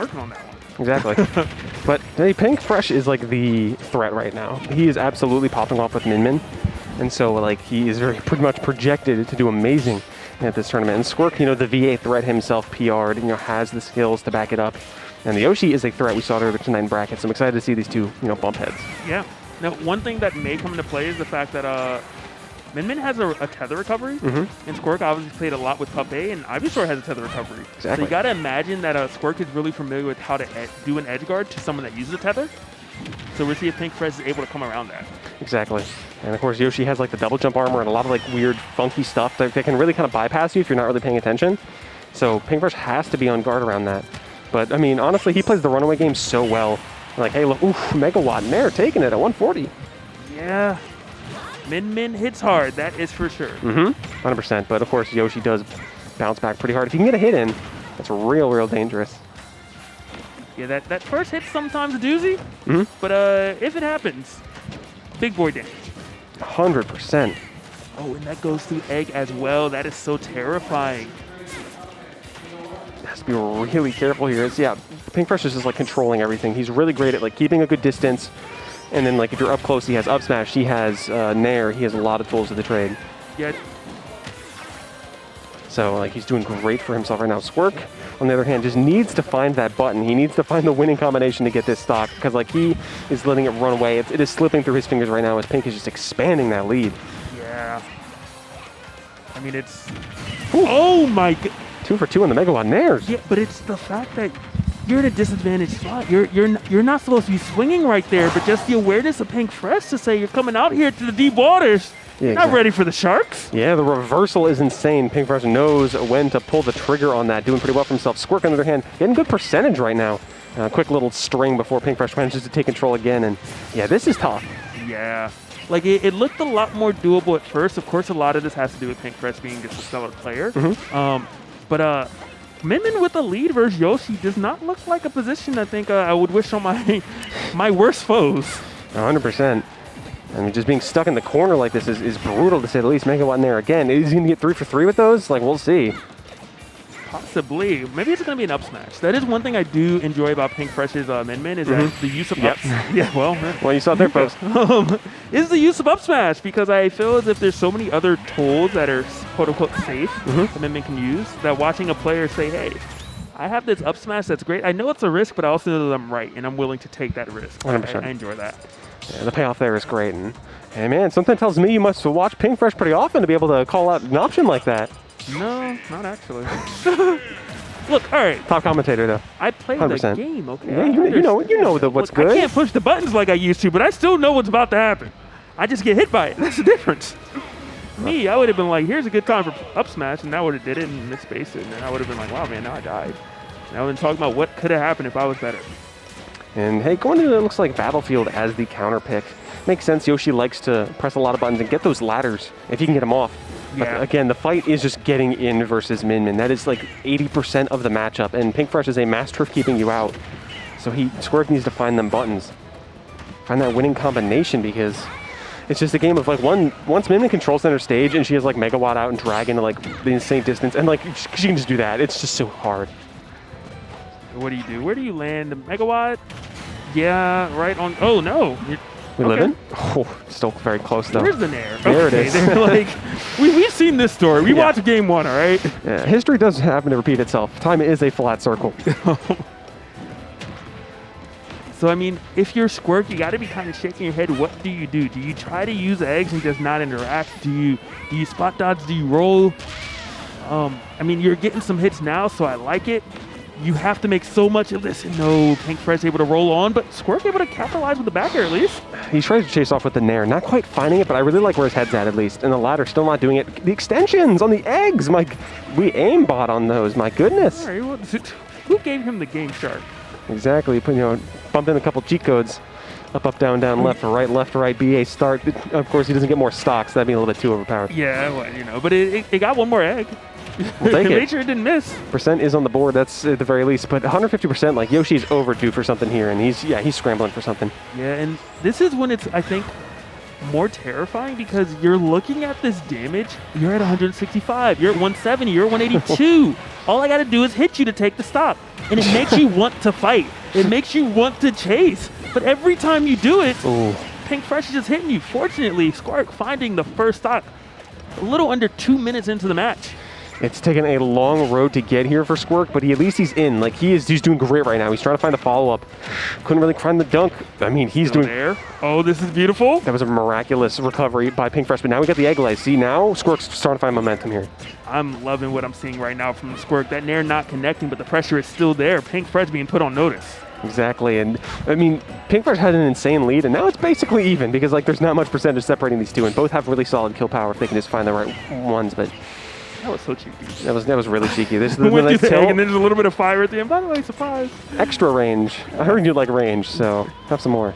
working on that one. Exactly. But hey, Pink Fresh is like the threat right now. He is absolutely popping off with Min Min. And so like he is pretty much projected to do amazing at this tournament. And Squerk, the VA threat himself, PR'd, has the skills to back it up. And the Yoshi is a threat we saw earlier tonight in brackets. I'm excited to see these two, bump heads. Yeah. Now, one thing that may come into play is the fact that Min Min has a tether recovery, and Squerk obviously played a lot with Pup A, and Ivysaur has a tether recovery. Exactly. So you got to imagine that Squerk is really familiar with how to do an edge guard to someone that uses a tether. So we'll see if Pink Fresh is able to come around that. Exactly. And of course, Yoshi has like the double jump armor and a lot of like weird, funky stuff that can really kind of bypass you if you're not really paying attention. So Pink Fresh has to be on guard around that. But I mean, honestly, he plays the runaway game so well. Like, hey, look, oof, Megawatt, Nair taking it at 140. Yeah. Min Min hits hard, that is for sure. 100%. But of course, Yoshi does bounce back pretty hard. If you can get a hit in, that's real dangerous. Yeah, that first hit's sometimes a doozy, but if it happens, big boy damage. 100%. Oh, and that goes through egg as well. That is so terrifying. Has to be really careful here. Pink Fresh is just like controlling everything. He's really great at like keeping a good distance. And then like if you're up close, he has up smash, he has Nair, he has a lot of tools of the trade. Yeah. So like he's doing great for himself right now. Squerk, on the other hand, just needs to find that button. He needs to find the winning combination to get this stock because like he is letting it run away. It is slipping through his fingers right now as Pink is just expanding that lead. Yeah. I mean, it's... Ooh. Oh my god. 2 for 2 on the Megawatt Nairs. Yeah, but it's the fact that you're in a disadvantaged spot. You're not supposed to be swinging right there, but just the awareness of Pink Fresh to say you're coming out here to the deep waters. Yeah, exactly. Not ready for the sharks. Yeah, the reversal is insane. Pink Fresh knows when to pull the trigger on that, doing pretty well for himself. Squerk, on the other hand, getting good percentage right now. Quick little string before Pink Fresh manages to take control again, and yeah, this is tough. Yeah. Like, it looked a lot more doable at first. Of course, a lot of this has to do with Pink Fresh being just a stellar player. But Min Min with the lead versus Yoshi does not look like a position I think I would wish on my worst foes. 100%. I mean, just being stuck in the corner like this is brutal to say the least. Megawatt in there again. Is he going to get 3 for 3 with those? Like, we'll see. Possibly. Maybe it's going to be an up smash. That is one thing I do enjoy about Pink Fresh's Min Min is that the use of up smash. Yeah, well, you saw it there, folks. Is the use of up smash because I feel as if there's so many other tools that are quote-unquote safe that Min Min can use that watching a player say, hey, I have this up smash that's great. I know it's a risk, but I also know that I'm right, and I'm willing to take that risk. 100%. I enjoy that. Yeah, the payoff there is great. And man, something tells me you must watch Pink Fresh pretty often to be able to call out an option like that. No, not actually. Look, all right. Top commentator, though. I played 100%. The game, okay? Yeah, you know what's good. I can't push the buttons like I used to, but I still know what's about to happen. I just get hit by it. That's the difference. Me, I would have been like, here's a good time for up smash, and I would have did it and misspace it, and then I would have been like, wow, man, now I died. And I would have been talking about what could have happened if I was better. And hey, going into it looks like Battlefield as the counter pick. Makes sense. Yoshi likes to press a lot of buttons and get those ladders if he can get them off. Yeah. But again, the fight is just getting in versus Min Min. That is like 80% of the matchup, and Pink Fresh is a master of keeping you out. So Squerk needs to find them buttons. Find that winning combination because it's just a game of like once Min Min controls center stage and she has like Megawatt out and Dragon to like the insane distance, and like she can just do that. It's just so hard. What do you do? Where do you land? Megawatt? Yeah, right on. Oh, no. We live in? Oh, still very close, though. Where's the Nair? There it is. They're like, we've seen this story. We watched game 1, all right? Yeah, history does happen to repeat itself. Time is a flat circle. So, I mean, if you're Squerk, you got to be kind of shaking your head. What do you do? Do you try to use eggs and just not interact? Do you spot dodge? Do you roll? I mean, you're getting some hits now, so I like it. You have to make so much of this. And no, Pink Fresh able to roll on, but Squerk able to capitalize with the back air at least. He's trying to chase off with the Nair. Not quite finding it, but I really like where his head's at least. And the ladder still not doing it. The extensions on the eggs. We aim bot on those. My goodness. All right, well, who gave him the game shark? Exactly. Bump in a couple cheat codes. Up, down, left, right, BA, start. Of course, he doesn't get more stocks. That'd be a little bit too overpowered. Yeah, well, but it got one more egg. We'll take it. Made sure it didn't miss. Percent is on the board. That's at the very least. But 150%, like Yoshi's overdue for something here, and he's scrambling for something. Yeah, and this is when it's, I think, more terrifying because you're looking at this damage. You're at 165. You're at 170. You're at 182. All I got to do is hit you to take the stock. And it makes you want to fight. It makes you want to chase. But every time you do it, Pink Fresh is just hitting you. Fortunately, Squerk finding the first stock a little under 2 minutes into the match. It's taken a long road to get here for Squerk, but at least he's in. Like, he's doing great right now. He's trying to find a follow-up. Couldn't really find the dunk. I mean, he's doing... there. Oh, this is beautiful. That was a miraculous recovery by Pink Fresh, but now we got the egg lays. See, now Squerk's starting to find momentum here. I'm loving what I'm seeing right now from Squerk. That Nair not connecting, but the pressure is still there. Pink Fresh being put on notice. Exactly, and I mean, Pink Fresh had an insane lead, and now it's basically even because, like, there's not much percentage separating these two, and both have really solid kill power if they can just find the right ones, but... That was so cheeky. That was really cheeky. This is the went through the egg, and then there's a little bit of fire at the end. By the way, surprise. Extra range. I heard you like range, so have some more.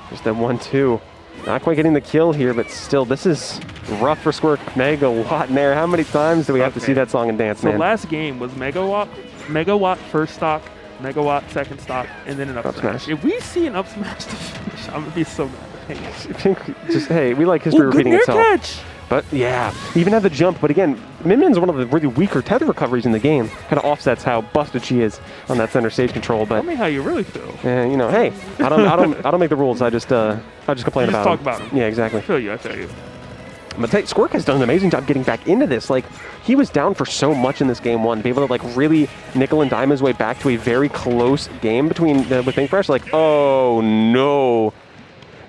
Just that 1-2. Not quite getting the kill here, but still, this is rough for Squerk. Megawatt Nair. How many times do we have to see that song and dance, man? So last game was Megawatt first stock, Megawatt second stock, and then an up smash. If we see an up smash to finish, I'm going to be so mad. Just, hey, we like history repeating itself. Catch. But yeah, he even had the jump. But again, Minmin's one of the really weaker tether recoveries in the game. Kind of offsets how busted she is on that center stage control. But tell me how you really feel. You know, hey, I don't make the rules. I just complain about them. Talk about them. Yeah, exactly. I feel you. But Squerk has done an amazing job getting back into this. Like, he was down for so much in this game one. To be able to, like, really nickel and dime his way back to a very close game with Pink Fresh. Like, oh no.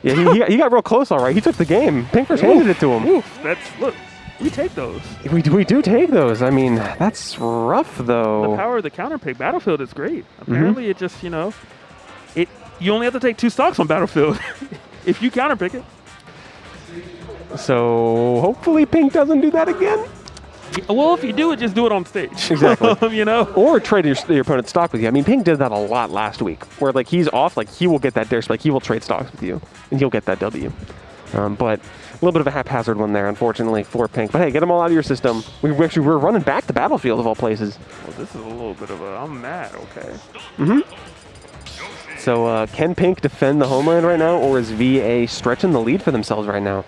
Yeah, he got real close, all right. He took the game. Pink Fresh handed it to him. Oof, look, we take those. We do take those. I mean, that's rough, though. The power of the counter pick. Battlefield is great. Apparently, it just, you only have to take 2 stocks on Battlefield if you counter pick it. So hopefully Pink doesn't do that again. Well, if you do it, just do it on stage. Exactly. Or trade your opponent's stock with you. I mean, Pink did that a lot last week, where, like, he's off, like, he will get that dare spike, he will trade stocks with you, and he'll get that W. But a little bit of a haphazard one there, unfortunately, for Pink. But hey, get them all out of your system. We're running back to Battlefield, of all places. Well, this is a little bit of a, I'm mad, okay. So can Pink defend the homeland right now, or is VA stretching the lead for themselves right now?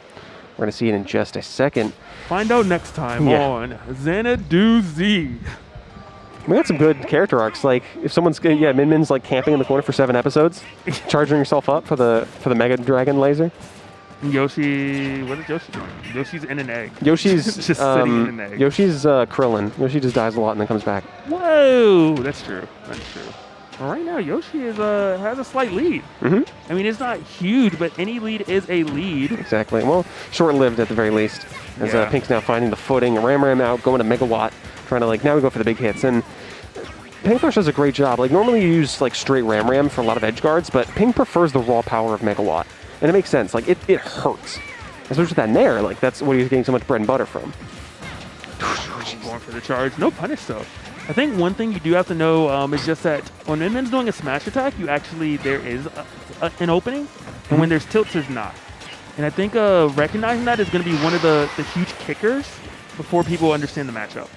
We're going to see it in just a second. Find out next time on Xanadu Z. We got some good character arcs. Like, if someone's, Minmin's like camping in the corner for 7 episodes, charging herself up for the Mega Dragon laser. Yoshi, what is Yoshi doing? Yoshi's in an egg. Yoshi's just sitting in an egg. Yoshi's Krillin. Yoshi just dies a lot and then comes back. Whoa, that's true. Well, right now, Yoshi has a slight lead. I mean, it's not huge, but any lead is a lead. Exactly. Well, short-lived at the very least. As Pink's now finding the footing. Ram out, going to Megawatt, trying to, like, now we go for the big hits. And Pink Fresh does a great job. Like, normally you use, like, straight Ram for a lot of edge guards, but Pink prefers the raw power of Megawatt. And it makes sense. Like, it hurts. Especially with that Nair. Like, that's what he's getting so much bread and butter from. Going for the charge. No punish, though. I think one thing you do have to know is just that when Minmin's doing a smash attack, there is an opening, and when there's tilts, there's not. And I think recognizing that is going to be one of the huge kickers before people understand the matchup.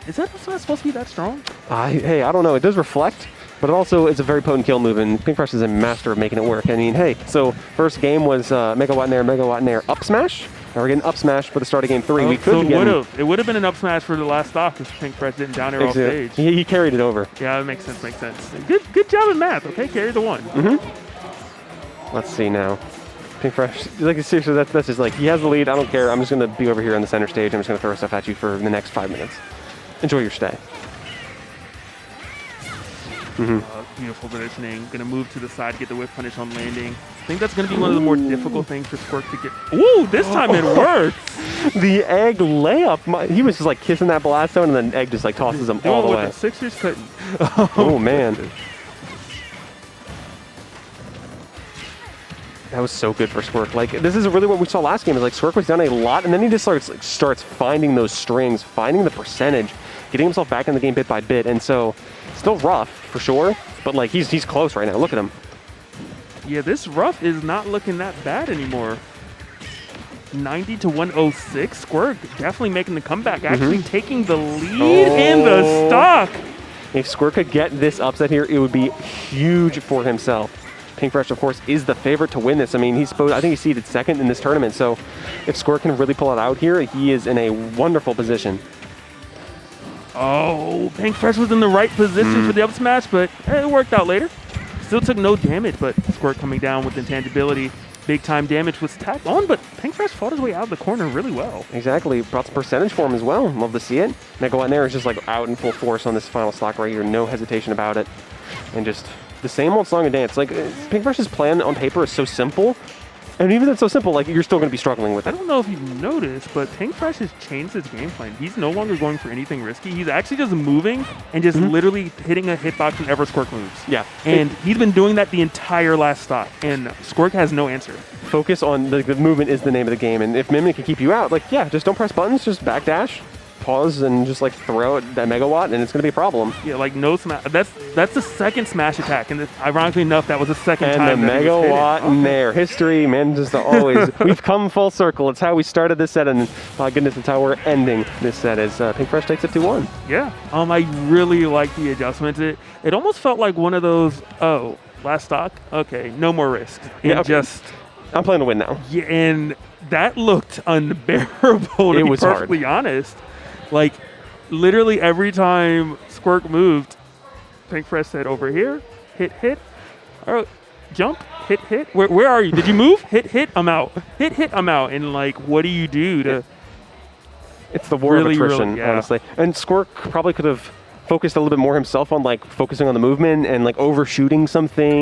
Is that supposed to be that strong? Hey, I don't know. It does reflect, but it also is a very potent kill move, and Pink Fresh is a master of making it work. I mean, hey, so first game was Megawatt Nair up smash. Now we're getting up smash for the start of game 3. It would have been an up smash for the last stock if Pink Fresh didn't down air off stage. He carried it over. Yeah, that makes sense. Good job in math. Okay, carry the 1. Let's see now. Pink Fresh, like, seriously, that's just like, he has the lead. I don't care. I'm just going to be over here on the center stage. I'm just going to throw stuff at you for the next 5 minutes. Enjoy your stay. Beautiful positioning. Going to move to the side, get the whip punish on landing. I think that's going to be one of the more difficult things for Squerk to get. Ooh, this time it works. The egg layup. He was just like kissing that blast zone, and then egg just like tosses him all the way. The Sixers couldn't. Oh man. That was so good for Squerk. Like, this is really what we saw last game. Is like Squerk was down a lot, and then he just starts finding those strings, finding the percentage, getting himself back in the game bit by bit. And so, still rough for sure, but like he's close right now. Look at him. Yeah, this rough is not looking that bad anymore. 90 to 106. Squerk definitely making the comeback, actually taking the lead in the stock. If Squerk could get this upset here, it would be huge for himself. Pink Fresh, of course, is the favorite to win this. I mean, I think he's seeded second in this tournament, so if Squerk can really pull it out here, he is in a wonderful position. Oh, Pink Fresh was in the right position for the up smash, but it worked out later. Still took no damage, but Squerk coming down with intangibility. Big time damage was tagged on, but Pink Fresh fought his way out of the corner really well. Exactly. Brought some percentage for him as well. Love to see it. Megawatt Nair is just like out in full force on this final stock right here. No hesitation about it. And just the same old song and dance. Like, Pink Fresh's plan on paper is so simple. And even though it's so simple, like, you're still going to be struggling with it. I don't know if you've noticed, but Pink Fresh has changed his game plan. He's no longer going for anything risky. He's actually just moving and just literally hitting a hitbox whenever Squerk moves. Yeah. And he's been doing that the entire last stock, and Squerk has no answer. Focus on the movement is the name of the game. And if Min Min can keep you out, like, yeah, just don't press buttons, just backdash, pause, and just, like, throw it that megawatt, and it's going to be a problem. Yeah, like, no smash. That's the second smash attack, and ironically enough, that was the second time and the megawatt Nair. History, man, just always. We've come full circle. It's how we started this set, and my goodness, it's how we're ending this set as Pink Fresh takes it 2-1. Yeah. I really like the adjustments. It almost felt like one of those, last stock? Okay, no more risk. Yeah, okay. I'm playing to win now. Yeah, and that looked unbearable, to be perfectly honest. Like, literally every time Squerk moved, Pink Fresh said, over here, hit, all right, jump, hit. Where are you? Did you move? Hit, I'm out. Hit, I'm out. And, like, what do you do to... It's the war of attrition, honestly. And Squerk probably could have focused a little bit more himself on, like, focusing on the movement and, like, overshooting something.